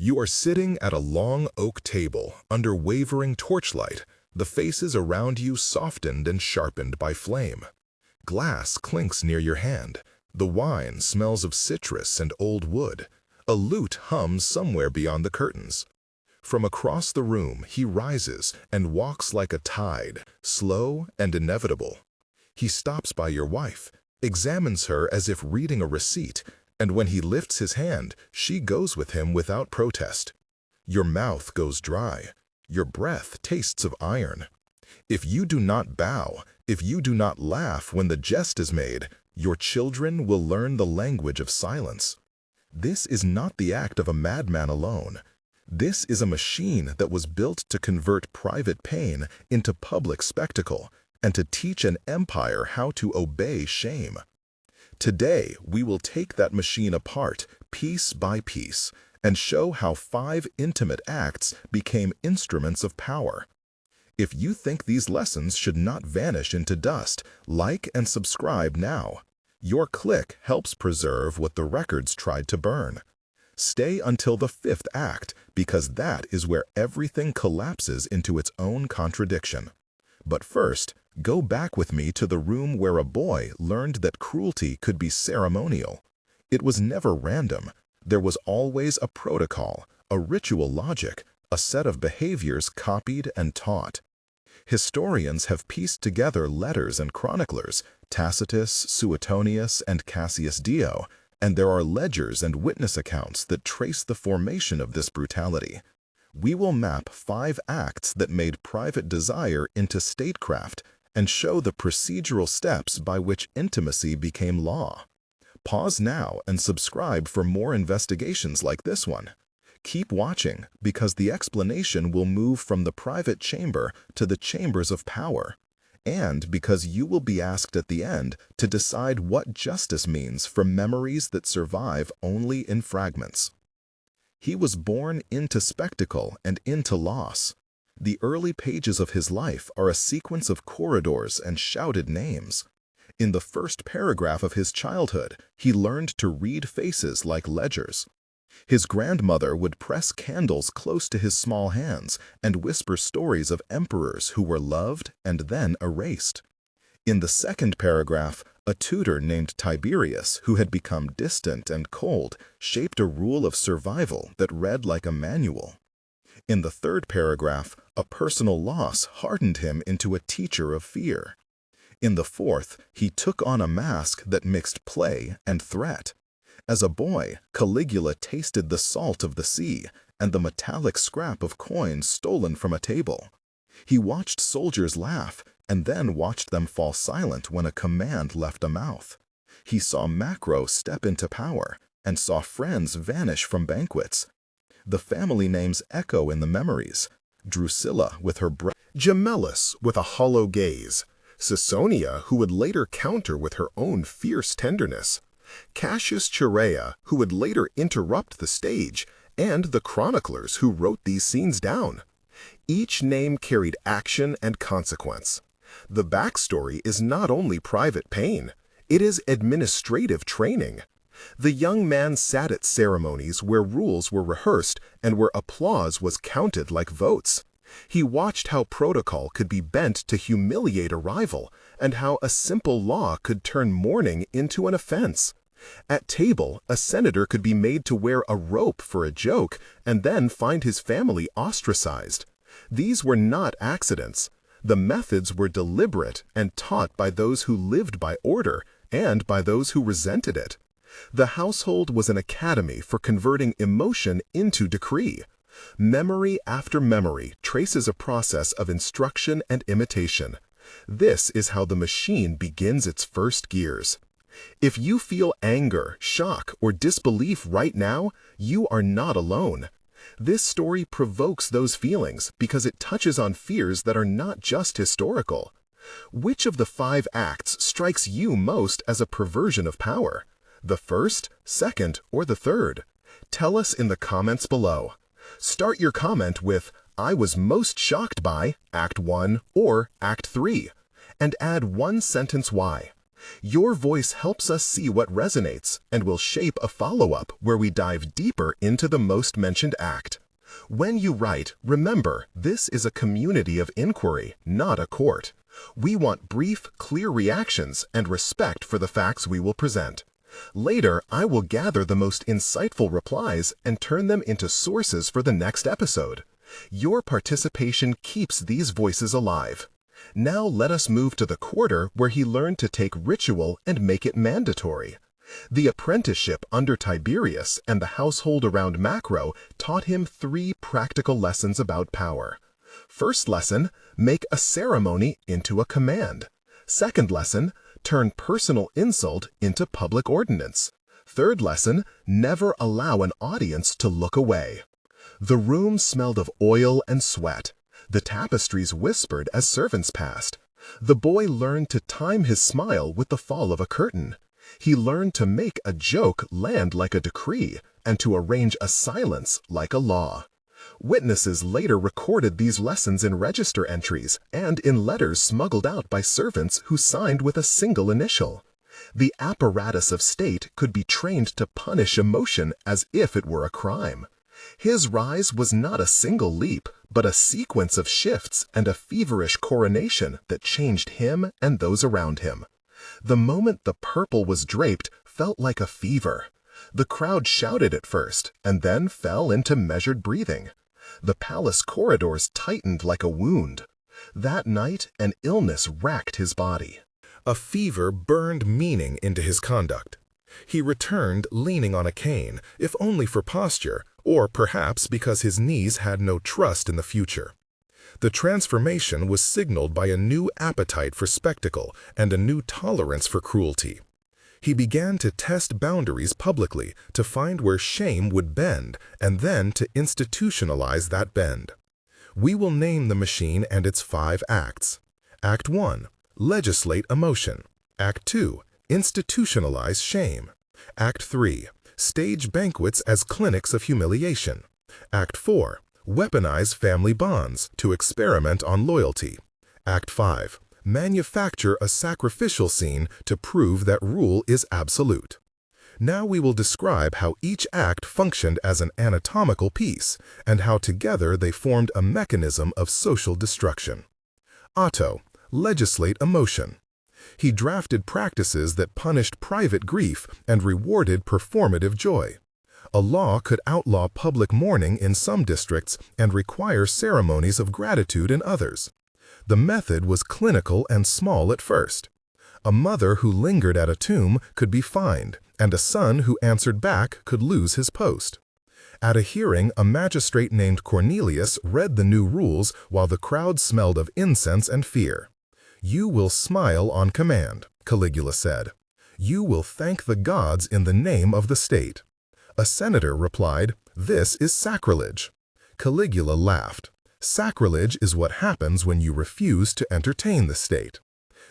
You are sitting at a long oak table under wavering torchlight, the faces around you softened and sharpened by flame. Glass clinks near your hand. The wine smells of citrus and old wood. A lute hums somewhere beyond the curtains. From across the room he rises and walks like a tide, slow and inevitable. He stops by your wife, examines her as if reading a receipt, and when he lifts his hand, she goes with him without protest. Your mouth goes dry. Your breath tastes of iron. If you do not bow, if you do not laugh when the jest is made, your children will learn the language of silence. This is not the act of a madman alone. This is a machine that was built to convert private pain into public spectacle and to teach an empire how to obey shame. Today, we will take that machine apart, piece by piece, and show how 5 intimate acts became instruments of power. If you think these lessons should not vanish into dust, like and subscribe now. Your click helps preserve what the records tried to burn. Stay until the 5th act, because that is where everything collapses into its own contradiction. But first, go back with me to the room where a boy learned that cruelty could be ceremonial. It was never random. There was always a protocol, a ritual logic, a set of behaviors copied and taught. Historians have pieced together letters and chroniclers, Tacitus, Suetonius, and Cassius Dio, and there are ledgers and witness accounts that trace the formation of this brutality. We will map 5 acts that made private desire into statecraft and show the procedural steps by which intimacy became law. Pause now and subscribe for more investigations like this one. Keep watching, because the explanation will move from the private chamber to the chambers of power, and because you will be asked at the end to decide what justice means for memories that survive only in fragments. He was born into spectacle and into loss. The early pages of his life are a sequence of corridors and shouted names. In the first paragraph of his childhood, he learned to read faces like ledgers. His grandmother would press candles close to his small hands and whisper stories of emperors who were loved and then erased. In the second paragraph, a tutor named Tiberius, who had become distant and cold, shaped a rule of survival that read like a manual. In the third paragraph, a personal loss hardened him into a teacher of fear. In the fourth, he took on a mask that mixed play and threat. As a boy, Caligula tasted the salt of the sea and the metallic scrap of coins stolen from a table. He watched soldiers laugh and then watched them fall silent when a command left a mouth. He saw Macro step into power and saw friends vanish from banquets. The family names echo in the memories. Drusilla with her Gemellus with a hollow gaze. Caesonia, who would later counter with her own fierce tenderness. Cassius Chaerea, who would later interrupt the stage, and the chroniclers who wrote these scenes down. Each name carried action and consequence. The backstory is not only private pain, it is administrative training. The young man sat at ceremonies where rules were rehearsed and where applause was counted like votes. He watched how protocol could be bent to humiliate a rival, and how a simple law could turn mourning into an offense. At table, a senator could be made to wear a rope for a joke and then find his family ostracized. These were not accidents. The methods were deliberate and taught by those who lived by order and by those who resented it. The household was an academy for converting emotion into decree. Memory after memory traces a process of instruction and imitation. This is how the machine begins its first gears. If you feel anger, shock, or disbelief right now, you are not alone. This story provokes those feelings because it touches on fears that are not just historical. Which of the 5 acts strikes you most as a perversion of power? The first, second, or the third? Tell us in the comments below. Start your comment with, "I was most shocked by Act 1 or Act 3," and add one sentence why. Your voice helps us see what resonates and will shape a follow-up where we dive deeper into the most mentioned act. When you write, remember, this is a community of inquiry, not a court. We want brief, clear reactions and respect for the facts we will present. Later, I will gather the most insightful replies and turn them into sources for the next episode. Your participation keeps these voices alive. Now let us move to the quarter where he learned to take ritual and make it mandatory. The apprenticeship under Tiberius and the household around Macro taught him 3 practical lessons about power. First lesson, make a ceremony into a command. Second lesson, turn personal insult into public ordinance. Third lesson, never allow an audience to look away. The room smelled of oil and sweat. The tapestries whispered as servants passed. The boy learned to time his smile with the fall of a curtain. He learned to make a joke land like a decree and to arrange a silence like a law. Witnesses later recorded these lessons in register entries and in letters smuggled out by servants who signed with a single initial. The apparatus of state could be trained to punish emotion as if it were a crime. His rise was not a single leap, but a sequence of shifts and a feverish coronation that changed him and those around him. The moment the purple was draped felt like a fever. The crowd shouted at first and then fell into measured breathing. The palace corridors tightened like a wound. That night, an illness racked his body. A fever burned meaning into his conduct. He returned leaning on a cane, if only for posture, or perhaps because his knees had no trust in the future. The transformation was signaled by a new appetite for spectacle and a new tolerance for cruelty. He began to test boundaries publicly to find where shame would bend and then to institutionalize that bend. We will name the machine and its 5 acts. Act 1. Legislate emotion. Act 2. Institutionalize shame. Act 3. Stage banquets as clinics of humiliation. Act 4. Weaponize family bonds to experiment on loyalty. Act 5. Manufacture a sacrificial scene to prove that rule is absolute. Now we will describe how each act functioned as an anatomical piece and how together they formed a mechanism of social destruction. Otto, legislate emotion. He drafted practices that punished private grief and rewarded performative joy. A law could outlaw public mourning in some districts and require ceremonies of gratitude in others. The method was clinical and small at first. A mother who lingered at a tomb could be fined, and a son who answered back could lose his post. At a hearing, a magistrate named Cornelius read the new rules while the crowd smelled of incense and fear. "You will smile on command," Caligula said. "You will thank the gods in the name of the state." A senator replied, "This is sacrilege." Caligula laughed. "Sacrilege is what happens when you refuse to entertain the state."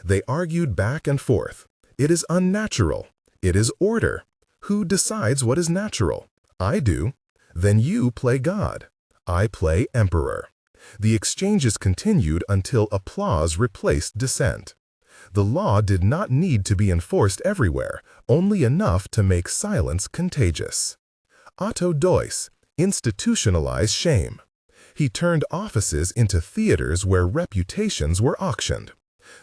They argued back and forth. It is unnatural. It is order. Who decides what is natural? I do. Then you play God. I play emperor. The exchanges continued until applause replaced dissent. The law did not need to be enforced everywhere, only enough to make silence contagious. Otto Deuss, institutionalized shame. He turned offices into theaters where reputations were auctioned.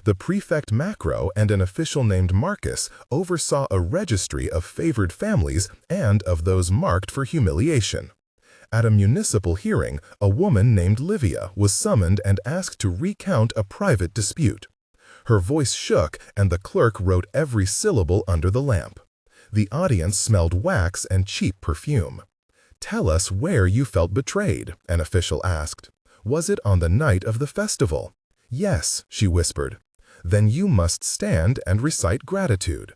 The prefect Macro and an official named Marcus oversaw a registry of favored families and of those marked for humiliation. At a municipal hearing, a woman named Livia was summoned and asked to recount a private dispute. Her voice shook and the clerk wrote every syllable under the lamp. The audience smelled wax and cheap perfume. "Tell us where you felt betrayed," an official asked. "Was it on the night of the festival?" "Yes," she whispered. "Then you must stand and recite gratitude."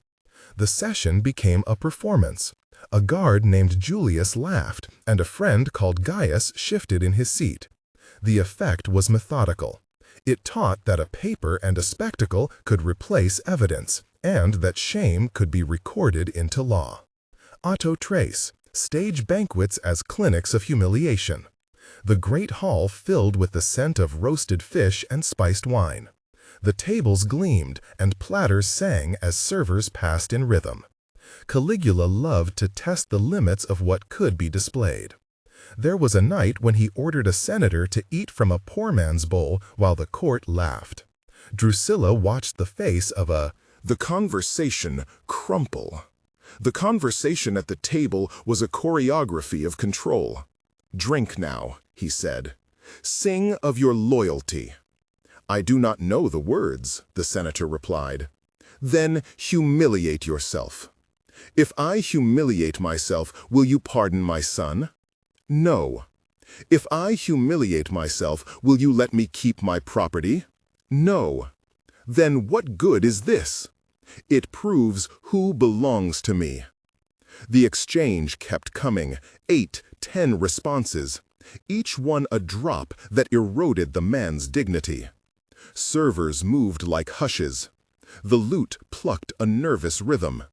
The session became a performance. A guard named Julius laughed, and a friend called Gaius shifted in his seat. The effect was methodical. It taught that a paper and a spectacle could replace evidence, and that shame could be recorded into law. Otto Trace, stage banquets as clinics of humiliation. The great hall filled with the scent of roasted fish and spiced wine. The tables gleamed, and platters sang as servers passed in rhythm. Caligula loved to test the limits of what could be displayed. There was a night when he ordered a senator to eat from a poor man's bowl while the court laughed. Drusilla watched the face of the conversation crumple. The conversation at the table was a choreography of control. "Drink now," he said. "Sing of your loyalty." "I do not know the words," the senator replied. "Then humiliate yourself." "If I humiliate myself, will you pardon my son?" "No." "If I humiliate myself, will you let me keep my property?" "No." "Then what good is this?" "It proves who belongs to me." The exchange kept coming, 8, 10 responses, each one a drop that eroded the man's dignity. Servers moved like hushes. The lute plucked a nervous rhythm.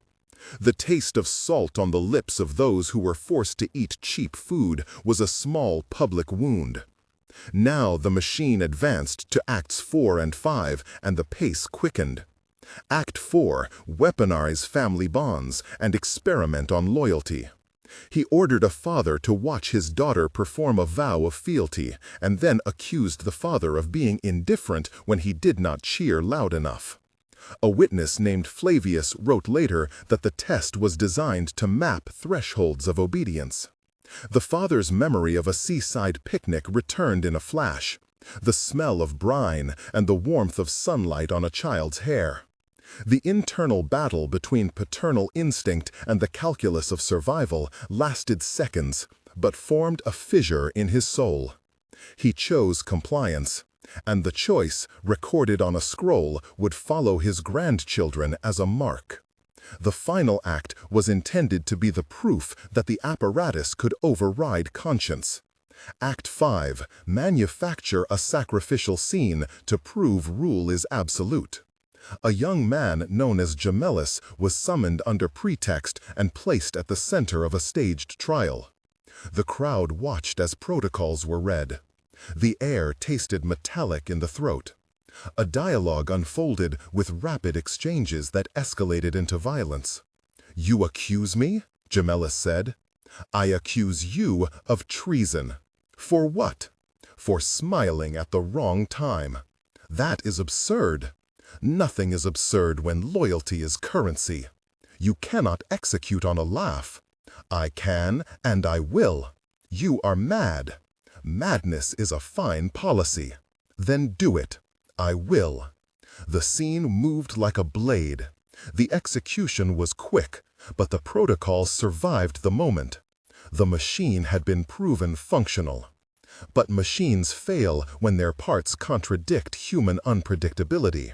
The taste of salt on the lips of those who were forced to eat cheap food was a small public wound. Now the machine advanced to Acts 4 and 5, and the pace quickened. Act 4, weaponize family bonds and experiment on loyalty. He ordered a father to watch his daughter perform a vow of fealty, and then accused the father of being indifferent when he did not cheer loud enough. A witness named Flavius wrote later that the test was designed to map thresholds of obedience. The father's memory of a seaside picnic returned in a flash, the smell of brine and the warmth of sunlight on a child's hair. The internal battle between paternal instinct and the calculus of survival lasted seconds, but formed a fissure in his soul. He chose compliance, and the choice, recorded on a scroll, would follow his grandchildren as a mark. The final act was intended to be the proof that the apparatus could override conscience. Act 5, manufacture a sacrificial scene to prove rule is absolute. A young man known as Gemellus was summoned under pretext and placed at the center of a staged trial. The crowd watched as protocols were read. The air tasted metallic in the throat. A dialogue unfolded with rapid exchanges that escalated into violence. "You accuse me?" Gemellus said. "I accuse you of treason." "For what?" "For smiling at the wrong time." "That is absurd." "Nothing is absurd when loyalty is currency." "You cannot execute on a laugh." "I can, and I will." "You are mad." "Madness is a fine policy." "Then do it." "I will." The scene moved like a blade. The execution was quick, but the protocol survived the moment. The machine had been proven functional. But machines fail when their parts contradict human unpredictability.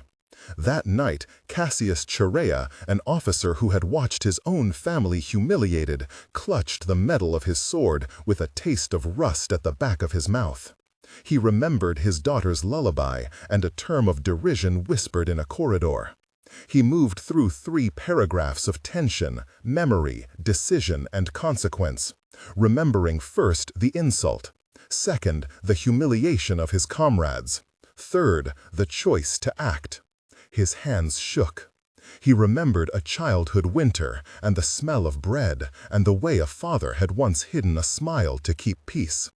That night, Cassius Chaerea, an officer who had watched his own family humiliated, clutched the metal of his sword with a taste of rust at the back of his mouth. He remembered his daughter's lullaby and a term of derision whispered in a corridor. He moved through 3 paragraphs of tension, memory, decision, and consequence, remembering first the insult, second, the humiliation of his comrades, third, the choice to act. His hands shook. He remembered a childhood winter and the smell of bread and the way a father had once hidden a smile to keep peace.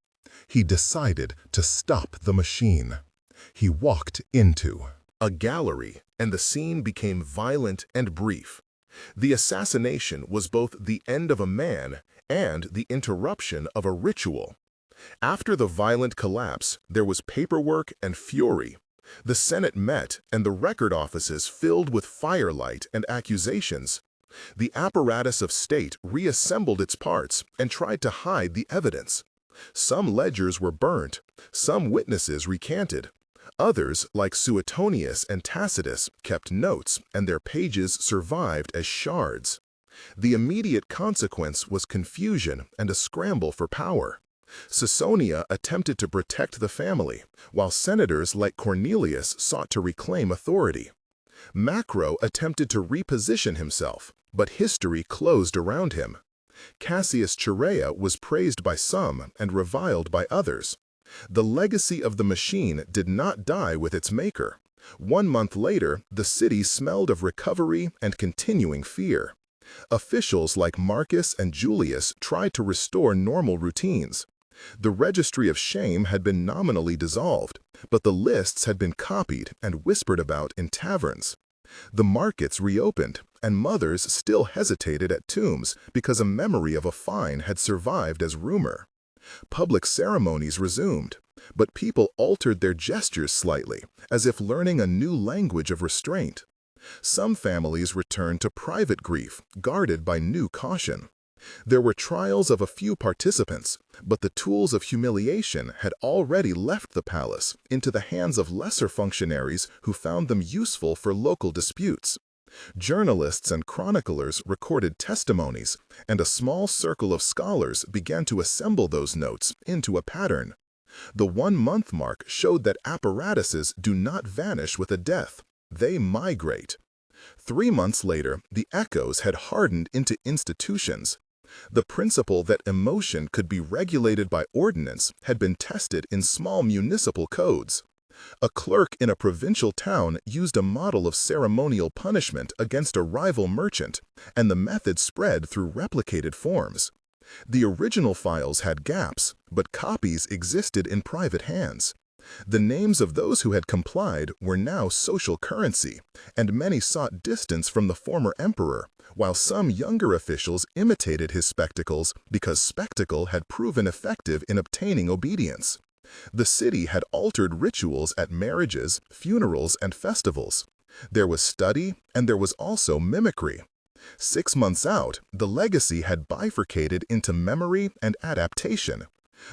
He decided to stop the machine. He walked into a gallery, and the scene became violent and brief. The assassination was both the end of a man and the interruption of a ritual. After the violent collapse, there was paperwork and fury. The Senate met, and the record offices filled with firelight and accusations. The apparatus of state reassembled its parts and tried to hide the evidence. Some ledgers were burnt, some witnesses recanted. Others, like Suetonius and Tacitus, kept notes, and their pages survived as shards. The immediate consequence was confusion and a scramble for power. Caesonia attempted to protect the family, while senators like Cornelius sought to reclaim authority. Macro attempted to reposition himself, but history closed around him. Cassius Chaerea was praised by some and reviled by others. The legacy of the machine did not die with its maker. 1 month later, the city smelled of recovery and continuing fear. Officials like Marcus and Julius tried to restore normal routines. The registry of shame had been nominally dissolved, but the lists had been copied and whispered about in taverns. The markets reopened, and mothers still hesitated at tombs because a memory of a fine had survived as rumor. Public ceremonies resumed, but people altered their gestures slightly, as if learning a new language of restraint. Some families returned to private grief, guarded by new caution. There were trials of a few participants, but the tools of humiliation had already left the palace into the hands of lesser functionaries who found them useful for local disputes. Journalists and chroniclers recorded testimonies, and a small circle of scholars began to assemble those notes into a pattern. The 1 month mark showed that apparatuses do not vanish with a death. They migrate. 3 months later, the echoes had hardened into institutions. The principle that emotion could be regulated by ordinance had been tested in small municipal codes. A clerk in a provincial town used a model of ceremonial punishment against a rival merchant, and the method spread through replicated forms. The original files had gaps, but copies existed in private hands. The names of those who had complied were now social currency, and many sought distance from the former emperor, while some younger officials imitated his spectacles because spectacle had proven effective in obtaining obedience. The city had altered rituals at marriages, funerals, and festivals. There was study, and there was also mimicry. 6 months out, the legacy had bifurcated into memory and adaptation.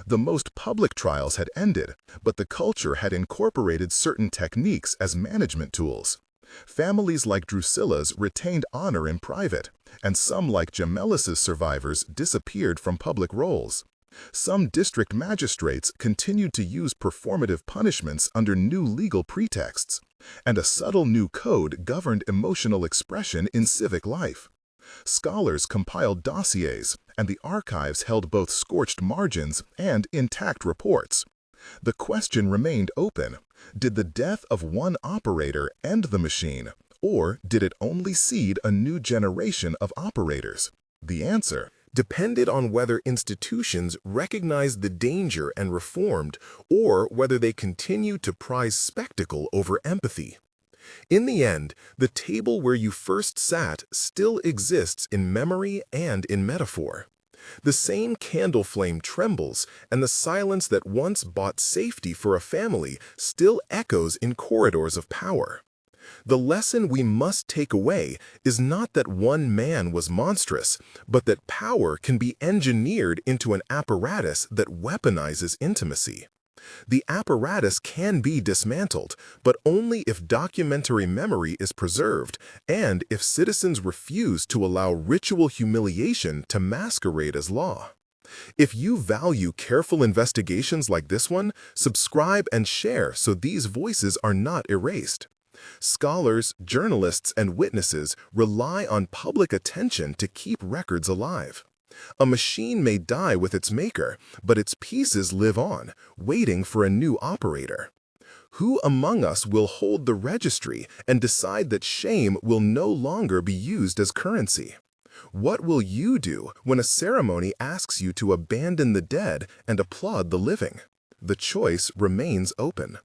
The most public trials had ended, but the culture had incorporated certain techniques as management tools. Families like Drusilla's retained honor in private, and some like Gemellus's survivors disappeared from public roles. Some district magistrates continued to use performative punishments under new legal pretexts, and a subtle new code governed emotional expression in civic life. Scholars compiled dossiers, and the archives held both scorched margins and intact reports. The question remained open: did the death of one operator end the machine, or did it only seed a new generation of operators? The answer depended on whether institutions recognized the danger and reformed, or whether they continued to prize spectacle over empathy. In the end, the table where you first sat still exists in memory and in metaphor. The same candle flame trembles, and the silence that once bought safety for a family still echoes in corridors of power. The lesson we must take away is not that one man was monstrous, but that power can be engineered into an apparatus that weaponizes intimacy. The apparatus can be dismantled, but only if documentary memory is preserved and if citizens refuse to allow ritual humiliation to masquerade as law. If you value careful investigations like this one, subscribe and share so these voices are not erased. Scholars, journalists, and witnesses rely on public attention to keep records alive. A machine may die with its maker, but its pieces live on, waiting for a new operator. Who among us will hold the registry and decide that shame will no longer be used as currency? What will you do when a ceremony asks you to abandon the dead and applaud the living? The choice remains open.